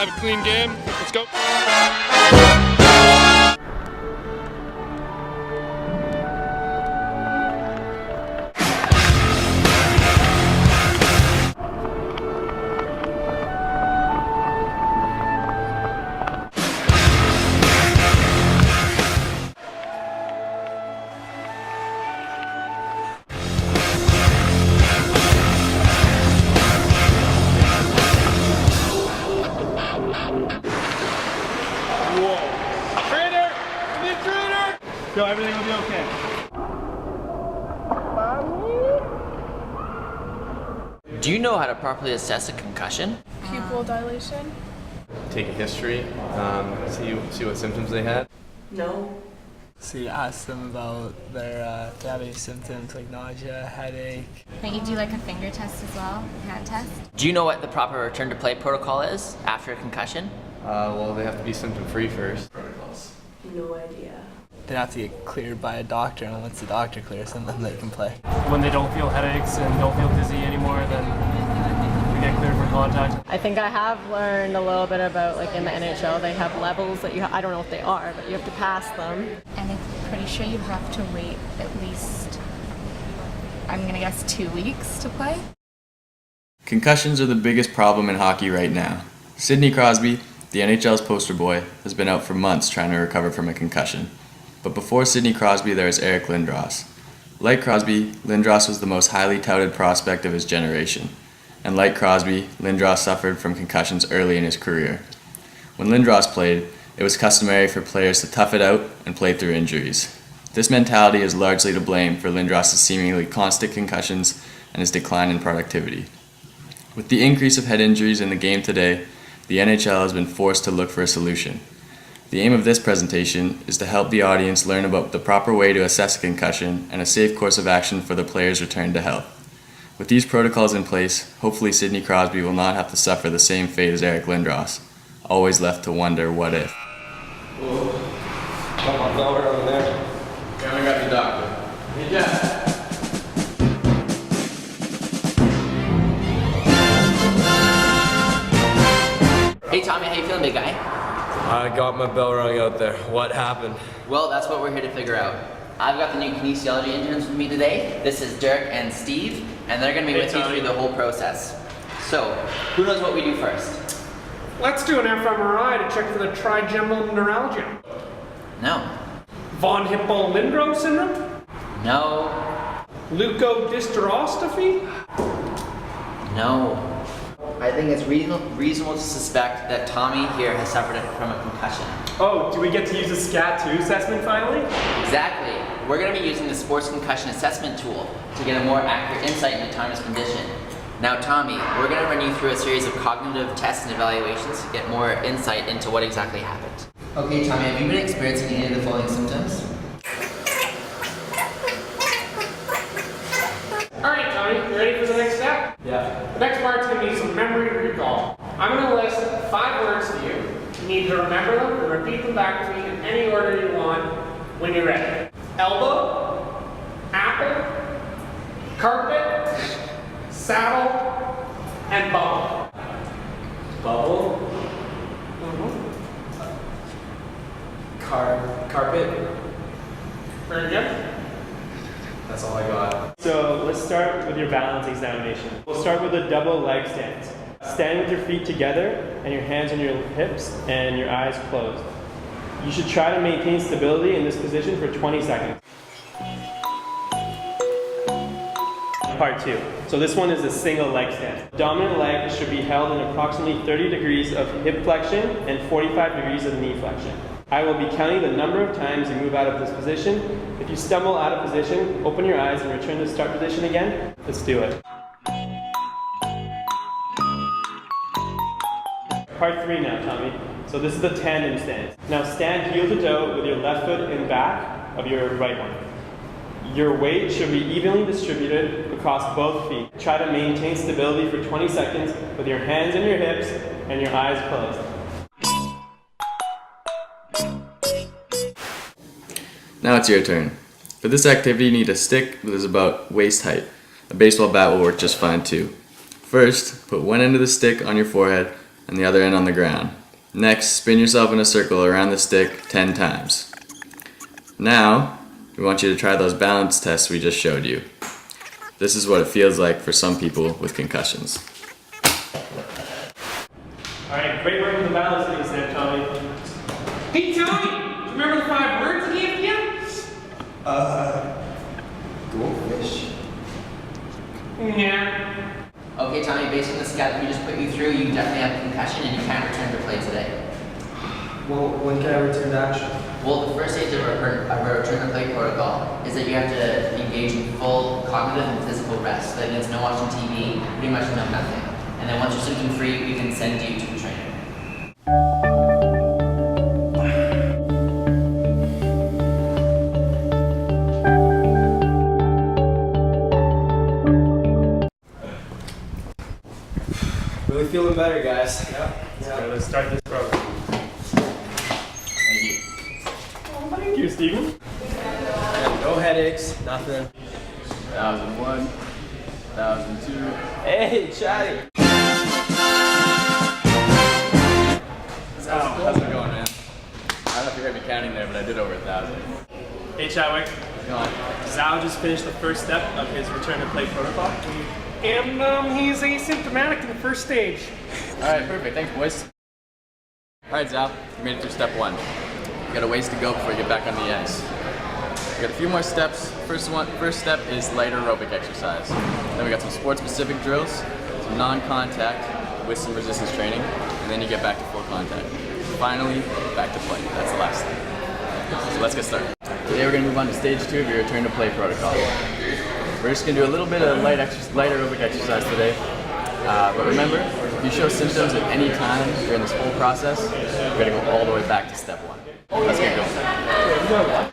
have a clean game. Let's go. So everything will be okay. Do you know how to properly assess a concussion? Pupil dilation? Take a history, see what symptoms they had. No. So you ask them about their, do they have any symptoms like nausea, headache? Don't you do like a finger test as well, hand test? Do you know what the proper return to play protocol is after a concussion? Well, they have to be symptom-free first. Protocols. No idea. They have to get cleared by a doctor, and once the doctor clears them, then they can play. When they don't feel headaches and don't feel dizzy anymore, then we get cleared for contact. I think I have learned a little bit about, like in the NHL, they have levels that I don't know if they are, but you have to pass them. And I'm pretty sure you have to wait at least, I'm gonna guess 2 weeks to play. Concussions are the biggest problem in hockey right now. Sidney Crosby, the NHL's poster boy, has been out for months trying to recover from a concussion. But before Sidney Crosby, there is Eric Lindros. Like Crosby, Lindros was the most highly touted prospect of his generation. And like Crosby, Lindros suffered from concussions early in his career. When Lindros played, it was customary for players to tough it out and play through injuries. This mentality is largely to blame for Lindros' seemingly constant concussions and his decline in productivity. With the increase of head injuries in the game today, the NHL has been forced to look for a solution. The aim of this presentation is to help the audience learn about the proper way to assess a concussion and a safe course of action for the player's return to health. With these protocols in place, hopefully Sidney Crosby will not have to suffer the same fate as Eric Lindros, always left to wonder what if. Whoa. Come on, over over there. Yeah, we got the doctor. Yeah. Hey Tommy, how you feeling, big guy? I got my bell rung out there. What happened? Well, that's what we're here to figure out. I've got the new kinesiology interns with me today. This is Dirk and Steve, and they're going to be with you through the whole process. So, who knows what we do first? Let's do an fMRI to check for the trigeminal neuralgia. No. Von Hippel-Lindros syndrome? No. Leukodystrophy? No. I think it's reasonable to suspect that Tommy here has suffered from a concussion. Oh, do we get to use a SCAT-2 assessment finally? Exactly. We're going to be using the Sports Concussion Assessment tool to get a more accurate insight into Tommy's condition. Now Tommy, we're going to run you through a series of cognitive tests and evaluations to get more insight into what exactly happened. Okay Tommy, have you been experiencing any of the following symptoms? Alright Tommy, you ready for the next step? Yeah. The next part's going to be some memory recall. I'm going to list 5 words to you. You need to remember them and repeat them back to me in any order you want when you're ready. Elbow, apple, carpet, saddle, and bubble. Bubble. Carpet. Very good. That's all I got. So let's start with your balance examination. We'll start with a double leg stance. Stand with your feet together and your hands on your hips and your eyes closed. You should try to maintain stability in this position for 20 seconds. Part 2. So this one is a single leg stance. Dominant leg should be held in approximately 30 degrees of hip flexion and 45 degrees of knee flexion. I will be counting the number of times you move out of this position. If you stumble out of position, open your eyes and return to start position again. Let's do it. Part 3 now, Tommy. So this is the tandem stance. Now stand heel to toe with your left foot in back of your right one. Your weight should be evenly distributed across both feet. Try to maintain stability for 20 seconds with your hands on your hips and your eyes closed. Now it's your turn. For this activity, you need a stick that is about waist height. A baseball bat will work just fine too. First, put one end of the stick on your forehead and the other end on the ground. Next, spin yourself in a circle around the stick 10 times. Now, we want you to try those balance tests we just showed you. This is what it feels like for some people with concussions. Alright, great work with the balance things there, Tommy. Hey, Tommy! Do you remember the 5 words I gave you? Goldfish. Yeah. Okay, Tommy, based on the scout we just put you through, you definitely have a concussion and you can't return to play today. Well, when can I return to action? Well, the first stage of a return to play protocol is that you have to engage in full cognitive and physical rest. That means no watching TV, pretty much no nothing. And then once you're symptom free, we can send you to a trainer. Really feeling better, guys. So let's start this program. Thank you. Oh, thank you, Steven. No headaches, nothing. 1001, 1002. Hey, Chatty. How's it going, man? I don't know if you heard me counting there, but I did over 1,000. Hey, Chadwick. Go on. Zhou just finished the first step of his return to play protocol. And he's asymptomatic in the first stage. Alright, perfect. Thanks, boys. Alright, Zhou. You made it through step 1. You got a ways to go before you get back on the ice. We got a few more steps. First step is light aerobic exercise. Then we got some sports-specific drills, some non-contact with some resistance training, and then you get back to full contact. Finally, back to play. That's the last thing. So let's get started. Today we're going to move on to stage 2 of your return to play protocol. We're just going to do a little bit of light aerobic exercise today. But remember, if you show symptoms at any time during this whole process, you're going to go all the way back to step 1. Let's get going.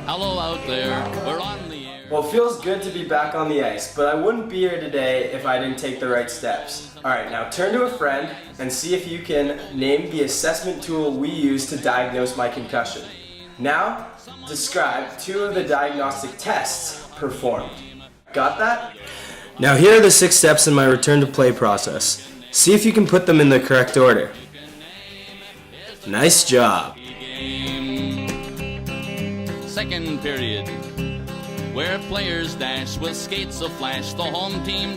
Hello out there, we're on the air. Well, it feels good to be back on the ice, but I wouldn't be here today if I didn't take the right steps. Alright, now turn to a friend and see if you can name the assessment tool we use to diagnose my concussion. Now, describe 2 of the diagnostic tests performed. Got that? Now here are the 6 steps in my return to play process. See if you can put them in the correct order. Nice job. Second period, where players dash with skates of flash, the home team